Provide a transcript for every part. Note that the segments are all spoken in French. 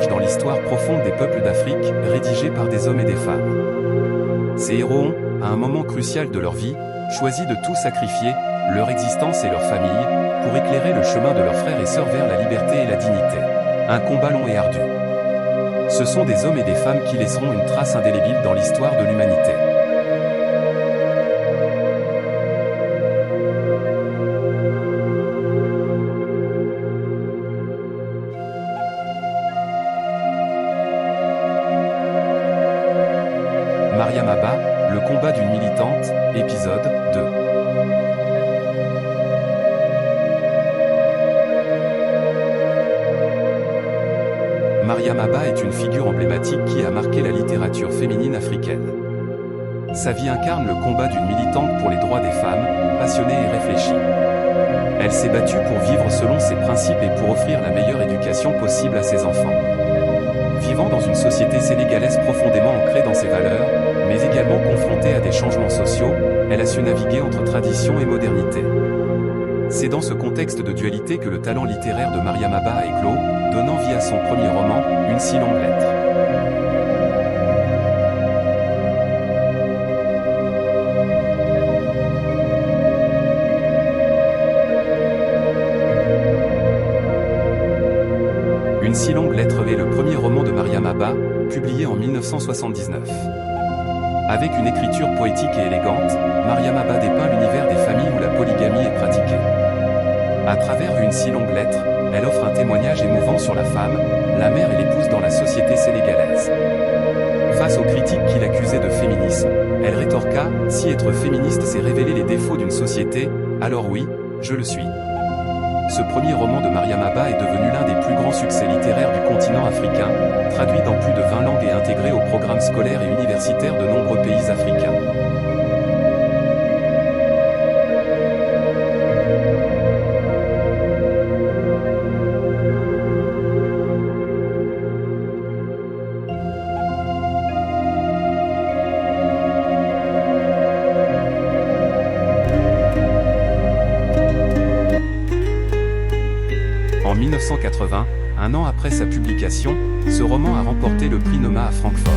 plongent dans l'histoire profonde des peuples d'Afrique, rédigée par des hommes et des femmes. Ces héros ont, à un moment crucial de leur vie, choisi de tout sacrifier, leur existence et leur famille, pour éclairer le chemin de leurs frères et sœurs vers la liberté et la dignité. Un combat long et ardu. Ce sont des hommes et des femmes qui laisseront une trace indélébile dans l'histoire de l'humanité. Mariam Abba, le combat d'une militante, épisode 2. Mariam Abba est une figure emblématique qui a marqué la littérature féminine africaine. Sa vie incarne le combat d'une militante pour les droits des femmes, passionnée et réfléchie. Elle s'est battue pour vivre selon ses principes et pour offrir la meilleure éducation possible à ses enfants. Vivant dans une société sénégalaise profondément ancrée dans ses valeurs, mais également confrontée à des changements sociaux, elle a su naviguer entre tradition et modernité. C'est dans ce contexte de dualité que le talent littéraire de Mariam Abba a éclos, donnant vie à son premier roman, Une si longue lettre. Une si longue lettre est le premier roman de Mariam Abba, publié en 1979. Avec une écriture poétique et élégante, Mariam Abba dépeint l'univers des familles où la polygamie est pratiquée. À travers Une si longue lettre, elle offre un témoignage émouvant sur la femme, la mère et l'épouse dans la société sénégalaise. Face aux critiques qui l'accusaient de féminisme, elle rétorqua « Si être féministe c'est révéler les défauts d'une société, alors oui, je le suis ». Ce premier roman de Mariam Abba est devenu l'un des plus grands succès littéraires du continent africain, traduit dans plus de 20 langues et intégré aux programmes scolaires et universitaires de nombreux pays africains. En 1980, un an après sa publication, ce roman a remporté le prix Noma à Francfort.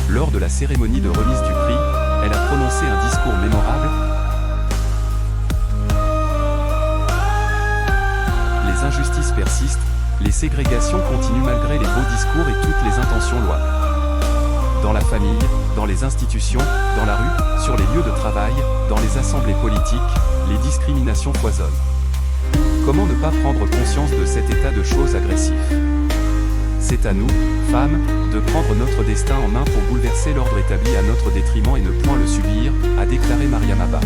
Lors de la cérémonie de remise du prix, elle a prononcé un discours mémorable. Les injustices persistent, les ségrégations continuent malgré les beaux discours et toutes les intentions louables. Dans la famille, dans les institutions, dans la rue, sur les lieux de travail, dans les assemblées politiques, les discriminations foisonnent. Comment ne pas prendre conscience de cet état de choses agressif? C'est à nous, femmes, de prendre notre destin en main pour bouleverser l'ordre établi à notre détriment et ne point le subir, a déclaré Mariam Abba.